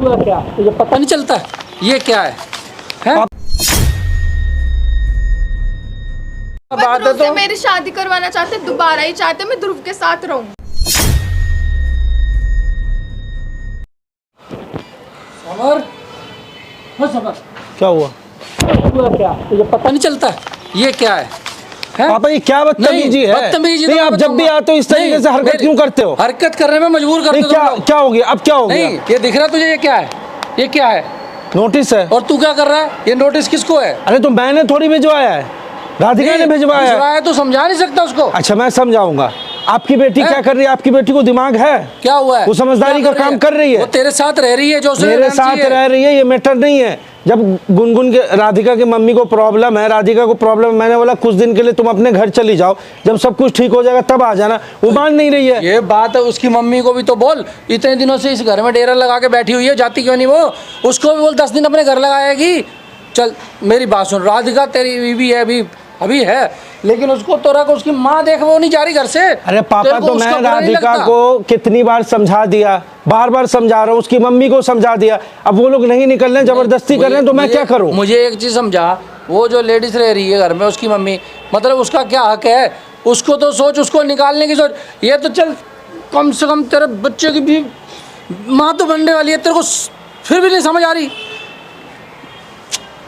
हुआ क्या तुझे पता नहीं चलता ये क्या है? बात है तो मेरी शादी करवाना चाहते, दोबारा ही चाहते मैं ध्रुव के साथ रहूं। समर, हाँ समर, क्या हुआ क्या तुझे पता नहीं चलता ये क्या है? पापा ये क्या बदतमीजी है? बदतमीजी नहीं, तो आप जब भी आते हो इस तरीके से हरकत क्यों करते हो? हरकत करने में मजबूर करते नहीं, हो। क्या हो गया? अब क्या हो गया? नहीं, ये दिख रहा तुझे? ये क्या है? ये क्या है? नोटिस है। और तू क्या कर रहा है? ये नोटिस किसको है? अरे तो मैंने थोड़ी भिजवाया है, राधिका ने भिजवाया है। तो समझा नहीं सकता उसको? अच्छा मैं समझाऊंगा। आपकी बेटी क्या कर रही है? आपकी बेटी को दिमाग है? क्या हुआ है? वो समझदारी का काम कर रही है। वो तेरे साथ रह रही है, जो मेरे साथ रह रही है, ये मैटर नहीं है। जब गुनगुन के राधिका की मम्मी को प्रॉब्लम है, राधिका को प्रॉब्लम है, मैंने बोला कुछ दिन के लिए तुम अपने घर चली जाओ, जब सब कुछ ठीक हो जाएगा तब आ जाना। वो मान नहीं रही है। ये बात है, उसकी मम्मी को भी तो बोल, इतने दिनों से इस घर में डेरा लगा के बैठी हुई है, जाती क्यों नहीं वो? उसको भी बोल 10 दिन अपने घर लगाएगी। चल मेरी बात सुन, राधिका तेरी बीवी है, अभी है, लेकिन उसको तो रख, उसकी माँ देख वो नहीं जा रही घर से। अरे पापा तो मैं राधिका को कितनी बार समझा दिया, बार बार समझा रहा हूँ, उसकी मम्मी को समझा दिया, अब वो लोग नहीं निकल रहे, जबरदस्ती कर रहे हैं, तो मैं क्या करूँ? मुझे एक चीज़ समझा, वो जो लेडीज रह रही है घर में, उसकी मम्मी, मतलब उसका क्या हक है? उसको तो सोच, उसको निकालने की सोच। ये तो चल कम से कम तेरे बच्चे की भी माँ तो बनने वाली है, तेरे को फिर भी नहीं समझ आ रही।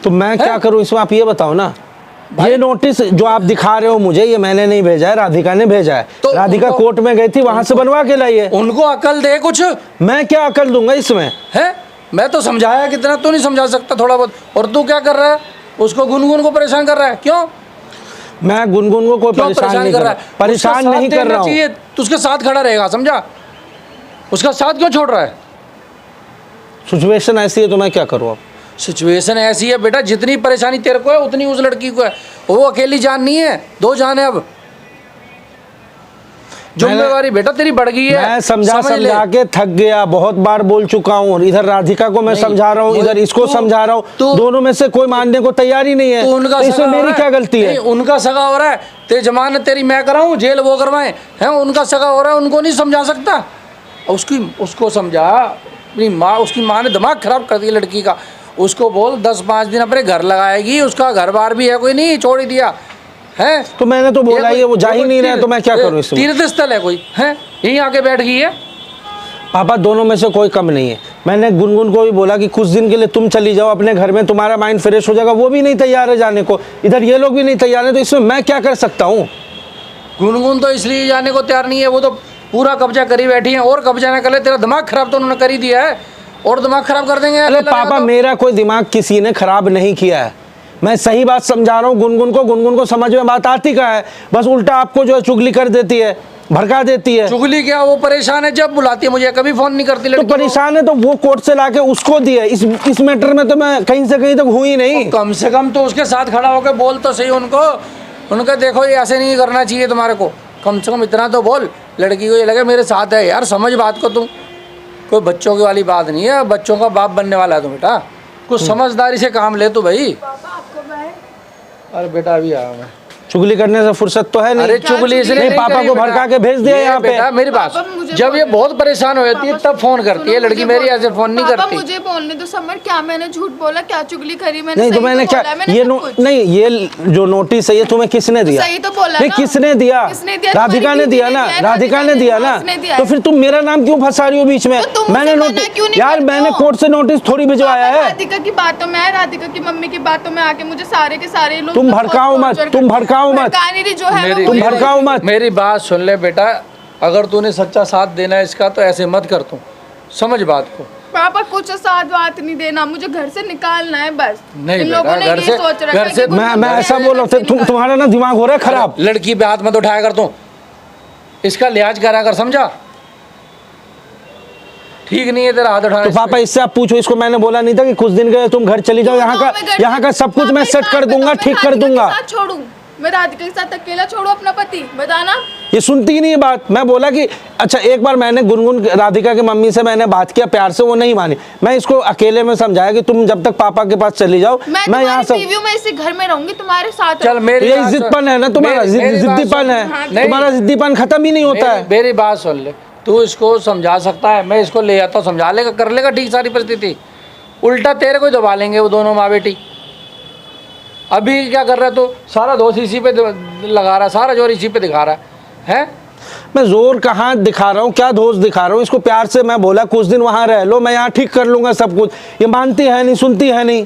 तो मैं क्या करूँ इसमें? आप ये बताओ ना। ये नोटिस जो आप दिखा रहे हो मुझे, ये मैंने नहीं भेजा है, राधिका ने भेजा है। तो राधिका कोर्ट में गई थी, वहां से बनवा के लाई है। उनको अकल दे कुछ। मैं क्या अकल दूंगा इसमें? है, मैं तो समझाया कितना, तू नहीं समझा सकता थोड़ा बहुत? और तू क्या कर रहा है? उसको गुनगुन को परेशान कर रहा है, क्यों? मैं गुनगुन को कोई परेशान नहीं कर रहा है, परेशान नहीं कर रहा हूँ। तू उसके साथ खड़ा रहेगा, समझा? उसका साथ क्यों छोड़ रहा है? सिचुएशन ऐसी है तो मैं क्या करूँ अब? सिचुएशन ऐसी है बेटा, जितनी परेशानी तेरे को है उतनी उस लड़की को है। वो अकेली जान नहीं है, 2 जान है। अब जिम्मेवारी बेटा तेरी बढ़ गई है। मैं समझा के थक गया, बहुत बार बोल चुका हूँ। इधर राधिका को मैं समझा रहा हूँ, इधर इसको समझा रहा हूँ, दोनों में से कोई मानने को तैयार ही नहीं है। तो इसमें मेरी क्या गलती है? उनका सगा हो रहा है, तेरी जमानत तेरी मैं कराऊं, जेल वो करवाएं, हैं? उनका सगा हो रहा है, उनको नहीं समझा सकता? उसको समझा, अपनी माँ, उसकी माँ ने दिमाग खराब कर दिया लड़की का। उसको बोल 10-5 दिन अपने घर लगाएगी, उसका घर बार भी है, कोई नहीं छोड़ ही दिया है। तो मैंने तो बोला ही है, वो जा ही नहीं रहा, तो मैं क्या करूँ इसमें? तीर्थ स्थल है कोई, है यहीं आके बैठ गई है। पापा दोनों में से कोई कम नहीं है। मैंने गुनगुन को भी बोला कि कुछ दिन के लिए तुम चली जाओ अपने घर में, तुम्हारा माइंड फ्रेश हो जाएगा, वो भी नहीं तैयार है जाने को। इधर ये लोग भी नहीं तैयार है, तो इसमें मैं क्या कर सकता हूँ? गुनगुन तो इसलिए जाने को तैयार नहीं है, वो तो पूरा कब्जा करी बैठी है, और कब्जा ना करे। तेरा दिमाग खराब तो उन्होंने कर ही दिया है, और दिमाग खराब कर देंगे। अरे पापा मेरा कोई दिमाग किसी ने खराब नहीं किया है, मैं सही बात समझा रहा हूँ गुनगुन को समझ में बात आती का है, बस उल्टा आपको जो है चुगली कर देती है, भड़का देती है। चुगली क्या, वो परेशान है, जब बुलाती है मुझे कभी फोन नहीं करती लड़की। तो परेशान है तो वो कोर्ट से लाके उसको दिया। इस मैटर में तो मैं कहीं से कहीं तक हुई नहीं। कम से कम तो उसके साथ खड़ा होकर बोल तो सही उनको, उनका देखो ये ऐसे नहीं करना चाहिए तुम्हारे को, कम से कम इतना तो बोल। लड़की को ये लगे मेरे साथ है। यार समझ बात को, तुम कोई बच्चों की वाली बात नहीं है, बच्चों का बाप बनने वाला है तुम बेटा, कुछ समझदारी से काम ले तू भाई। अरे बेटा अभी आया मैं, चुगली करने से फुर्सत तो है नहीं। अरे चुगली इसलिए नहीं, पापा को भड़का के भेज दिया यहाँ पे। मेरी बात, जब ये बहुत परेशान हो जाती है तब फोन करती है लड़की, मेरी ऐसे फोन नहीं करती। मुझे बोलने दो समर, क्या मैंने झूठ बोला? क्या चुगली करी मैंने? नहीं तो मैंने क्या, ये नहीं, ये जो नोटिस है ये तुम्हें किसने दिया? सही तो बोला ना? किसने दिया? राधिका ने दिया ना, राधिका ने दिया ना। तो फिर तुम मेरा नाम क्यों फंसा रही हो बीच में? मैंने नोटिस, यार मैंने कोर्ट से नोटिस थोड़ी भिजवाया है। राधिका की बातों में, राधिका की मम्मी की बातों में आके मुझे सारे के सारे लोग, तुम भड़काओ मत, तुम भड़काओ मत, तुम भड़काओ मत। मेरी बात सुन ले बेटा, अगर तूने सच्चा साथ देना है इसका तो ऐसे मत कर, तू समझ बात को। पापा कुछ साथ बात नहीं देना, मुझे घर से निकालना है बस। नहीं इन लोगों ने ये सोच रखा है कि मैं ऐसा बोल रहा हूँ, तुम्हारा ना दिमाग हो रहा है खराब। लड़की पे हाथ मत उठाया कर, तू इसका लिहाज करा कर, समझा? ठीक नहीं है तेरा हाथ उठाना। तो पापा इससे आप पूछो, इसको मैंने बोला नहीं था कि कुछ दिन के तुम घर चली जाओ, यहाँ का सब कुछ मैं सेट कर दूंगा, ठीक कर दूंगा। छोड़ू मैं राधिका के साथ अकेला छोड़ू अपना पति? बताना। ये सुनती ही नहीं है बात। मैं बोला कि अच्छा, एक बार मैंने गुनगुन राधिका की मम्मी से मैंने बात किया प्यार से, वो नहीं मानी। मैं इसको अकेले में समझाया कि तुम जब तक पापा के पास चली जाओ, मैं यहाँ से मैं इसी घर में रहूंगी, तुम्हारे साथ। चल मेरी जिद्दीपन है ना तुम्हारा, जिद्दीपन है तुम्हारा, जिद्दीपन खत्म ही नहीं होता है। मेरी बात सुन ले, तू इसको समझा सकता है, मैं इसको ले आता हूँ, समझा लेगा, कर लेगा ठीक सारी परिस्थिति। उल्टा तेरे को ही दबा लेंगे वो दोनों माँ बेटी। अभी क्या कर रहा है तो सारा दोष इसी पे लगा रहा है, सारा जोर इसी पे दिखा रहा है। मैं जोर कहाँ दिखा रहा हूँ, क्या दोष दिखा रहा हूँ? इसको प्यार से मैं बोला कुछ दिन वहाँ रह लो, मैं यहाँ ठीक कर लूँगा सब कुछ। ये मानती है नहीं, सुनती है नहीं।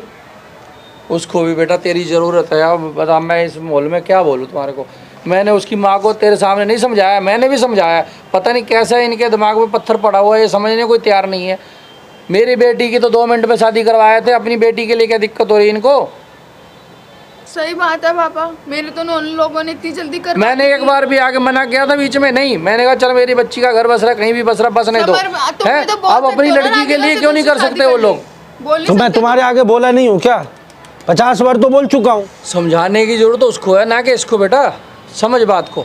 उसको भी बेटा तेरी ज़रूरत है। अब बता मैं इस माहौल में क्या बोलूँ तुम्हारे को। मैंने उसकी माँ को तेरे सामने नहीं समझाया, मैंने भी समझाया, पता नहीं कैसा है इनके दिमाग में पत्थर पड़ा हुआ है, ये समझने को तैयार नहीं है। मेरी बेटी की तो 2 मिनट में शादी करवाए थे, अपनी बेटी के लिए क्या दिक्कत हो रही है इनको? सही बात है पापा, मेरे तो उन लोगों ने इतनी जल्दी कर। मैंने एक बार भी आके मना किया था बीच में, नहीं, मैंने कहा चल मेरी बच्ची का घर बस रहा, कहीं भी बस रहा, बसने दो। है अब अपनी लड़की के लिए क्यों नहीं कर सकते वो लोग? तो मैं तुम्हारे आगे बोला नहीं हूँ क्या? 50 बार तो बोल चुका हूँ। समझाने की जरूरत उसको है ना कि इसको। बेटा समझ बात को,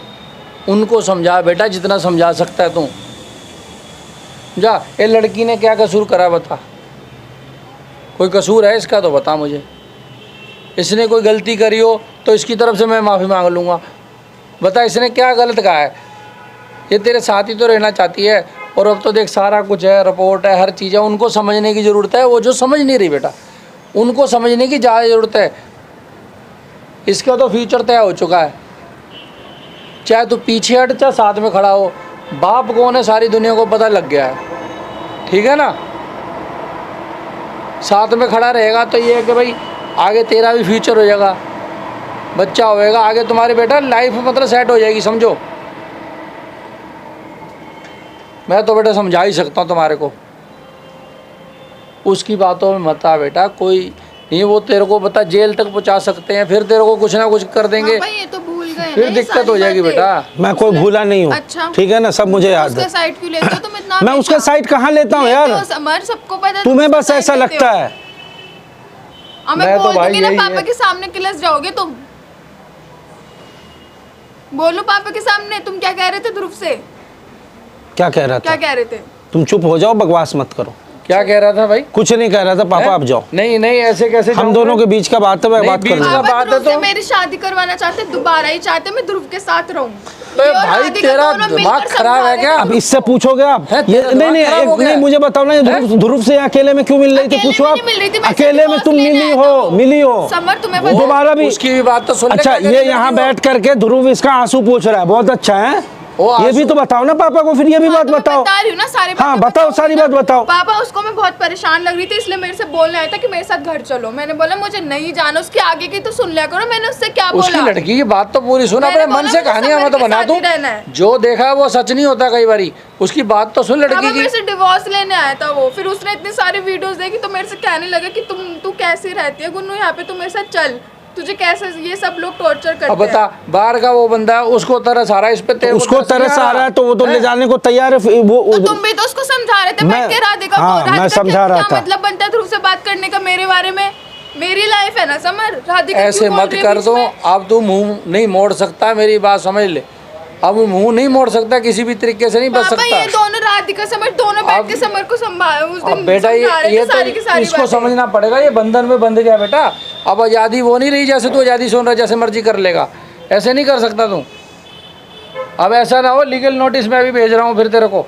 उनको समझा बेटा जितना समझा सकता है तू। जा, ये लड़की ने क्या कसूर करा बता, कोई कसूर है इसका तो बता मुझे। इसने कोई गलती करी हो तो इसकी तरफ से मैं माफ़ी मांग लूँगा। बता इसने क्या गलत कहा है? ये तेरे साथ ही तो रहना चाहती है, और अब तो देख सारा कुछ है, रिपोर्ट है, हर चीज़ है। उनको समझने की ज़रूरत है, वो जो समझ नहीं रही बेटा, उनको समझने की ज़्यादा ज़रूरत है। इसका तो फ्यूचर तय हो चुका है, चाहे तू पीछे हट चाहे साथ में खड़ा हो। बाप कौन है सारी दुनिया को पता लग गया है, ठीक है ना? साथ में खड़ा रहेगा तो ये है कि भाई आगे तेरा भी फ्यूचर हो जाएगा, बच्चा होएगा, आगे तुम्हारी बेटा लाइफ मतलब सेट हो जाएगी, समझो। मैं तो बेटा समझा ही सकता हूँ तुम्हारे को, उसकी बातों में मत आ बेटा। कोई नहीं, वो तेरे को बता जेल तक पहुँचा सकते हैं, फिर तेरे को कुछ ना कुछ कर देंगे, ये तो भूल गए फिर दिक्कत हो जाएगी बेटा। मैं कोई भूला नहीं हूँ, अच्छा। ठीक है ना, सब मुझे याद है। साइड क्यों लेते हो तुम इतना? मैं उसका साइड कहाँ लेता हूँ यार? सबको पता है, तुम्हें बस ऐसा लगता है। मैं बोल दूंगी ना पापा के सामने किलस जाओगे तुम। बोलो पापा के सामने, तुम क्या कह रहे थे ध्रुव से? क्या कह रहा था? क्या कह रहे थे? तुम चुप हो जाओ, बकवास मत करो। क्या कह रहा था भाई? कुछ नहीं कह रहा था पापा, आप जाओ। नहीं नहीं, ऐसे कैसे? हम दोनों के बीच का बात है, मैं बात कर लूँगा। पापा बात है ध्रुव से तो मेरी शादी करवाना चाहते, दोबारा ही चाहते मैं ध्रुव के साथ रहूं। भाई तेरा दिमाग खराब है क्या? अब इससे पूछोगे आप? ये नहीं मुझे बताओ ना, ये ध्रुव से अकेले में क्यों मिल रही थी? पूछो आप। अकेले में तुम मिली हो समर, तुम्हें दोबारा भी? उसकी भी बात तो सुन। अच्छा, ये यहाँ बैठ करके ध्रुव इसका आंसू पूछ रहा है, बहुत अच्छा है। ये भी तो बताओ ना पापा को, फिर ये भी बात बताओ। बता रही हूँ ना सारी हाँ बताओ, सारी बात बताओ। पापा उसको मैं बहुत परेशान लग रही थी, इसलिए मेरे से बोलने आया था कि मेरे साथ घर चलो। मैंने बोला मुझे नहीं जाना, उसके आगे की तो सुन लिया करो। मैंने उससे क्या बोला? उसकी लड़की की बात तो पूरी सुन, अपने मन से कहानियां मत बना दूं। जो देखा है वो सच नहीं होता कई बारी, उसकी बात तो सुन लड़की की। मेरे से डिवोर्स लेने आया था वो, फिर उसने इतनी सारी वीडियोस देखी तो मेरे से कहने लगा कि तू कैसी रहती है गुन्नू यहाँ पे, तू मेरे साथ चल, तुझे कैसे ये सब लोग टॉर्चर करते हैं। अब बता, बाहर का वो बंदा उसको तरस आ रहा है, इस पे उसको तरस आ रहा है तो वो तो ले जाने को तैयार है। वो तुम भी तो उसको समझा रहे थे बैठ के, राधिका को। मैं समझा रहा था। मतलब बनता है ध्रुव से बात करने का मेरे बारे में? मेरी लाइफ है ना समर, राधिका ऐसे मत कर दो। अब तू मुंह नहीं मोड़ सकता, मेरी बात समझ ले। अब मुंह नहीं मोड़ सकता, किसी भी तरीके से नहीं बच सकता। ये दोनों राधिका समर दोनों बैठ के समर को संभालो। उस दिन बेटा ये तो इसको समझना पड़ेगा, ये बंधन में बंध गया बेटा। अब आज़ादी वो नहीं रही जैसे तू आज़ादी सुन रहा, जैसे मर्जी कर लेगा, ऐसे नहीं कर सकता तू। अब ऐसा ना हो, लीगल नोटिस मैं भी भेज रहा हूँ फिर तेरे को,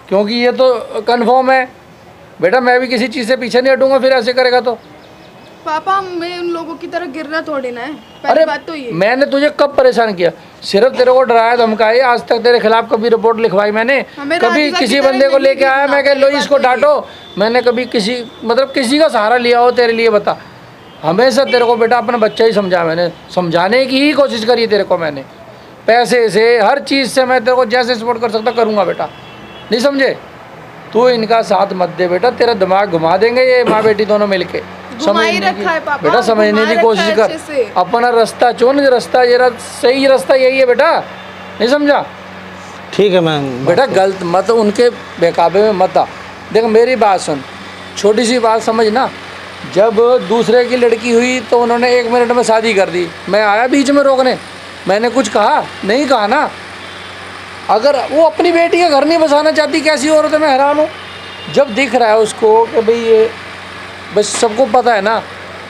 क्योंकि ये तो कंफर्म है बेटा। मैं भी किसी चीज़ से पीछे नहीं हटूंगा फिर ऐसे करेगा तो। पापा मैं उन लोगों की तरह गिरना थोड़ी ना है, अरे बात तो ये। मैंने तुझे कब परेशान किया? सिर्फ तेरे को डराया धमकाया। आज तक तेरे खिलाफ कभी रिपोर्ट लिखवाई मैंने? कभी किसी बंदे को लेके आया मैं कह लो इसको डांटो? मैंने कभी किसी मतलब किसी का सहारा लिया हो तेरे लिए? बता। हमेशा तेरे को बेटा अपना बच्चा ही समझा, मैंने समझाने की ही कोशिश करी तेरे को। मैंने पैसे से हर चीज़ से मैं तेरे को जैसे सपोर्ट कर सकता करूँगा बेटा, नहीं समझे? तू इनका साथ मत दे बेटा, तेरा दिमाग घुमा देंगे ये माँ बेटी दोनों मिलके। बेटा समझने की कोशिश कर, अपना रास्ता चुन। रास्ता ये सही रास्ता यही है बेटा, नहीं समझा? ठीक है मैं बेटा गलत मत उनके बेकाबे में मत आ। देख मेरी बात सुन, छोटी सी बात समझ ना। जब दूसरे की लड़की हुई तो उन्होंने 1 मिनट में शादी कर दी। मैं आया बीच में रोकने? मैंने कुछ कहा? नहीं कहा ना। अगर वो अपनी बेटी का घर नहीं बसाना चाहती, कैसी औरत है? मैं हैरान हूँ। जब दिख रहा है उसको कि भाई ये बस सबको पता है ना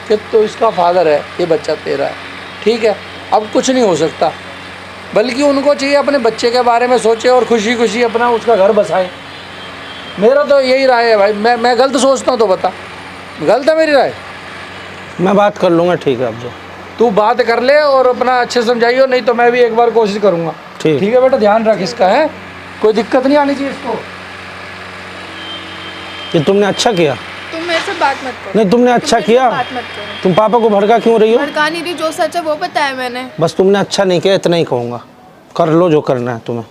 कि तो इसका फादर है, ये बच्चा तेरा है, ठीक है, अब कुछ नहीं हो सकता। बल्कि उनको चाहिए अपने बच्चे के बारे में सोचे और खुशी खुशी अपना उसका घर बसाएं। मेरा तो यही राय है भाई। मैं गलत सोचता हूँ तो बता, गलत है मेरी राय? मैं बात कर लूँगा, ठीक है। अब जो तू बात कर ले और अपना अच्छे समझाइयो, नहीं तो मैं भी एक बार कोशिश करूँगा। ठीक। ठीक है बेटा, ध्यान रख इसका, है कोई दिक्कत नहीं आनी चाहिए इसको। ये तुमने अच्छा किया। तुम मेरे से बात मत करो। नहीं, तुमने अच्छा मेरे से किया। बात मत करो। तुम पापा को भड़का क्यों रही हो? भड़का नहीं रही, जो सच है वो बताया मैंने। बस तुमने अच्छा नहीं किया, इतना ही कहूँगा। कर लो जो करना है तुम्हें।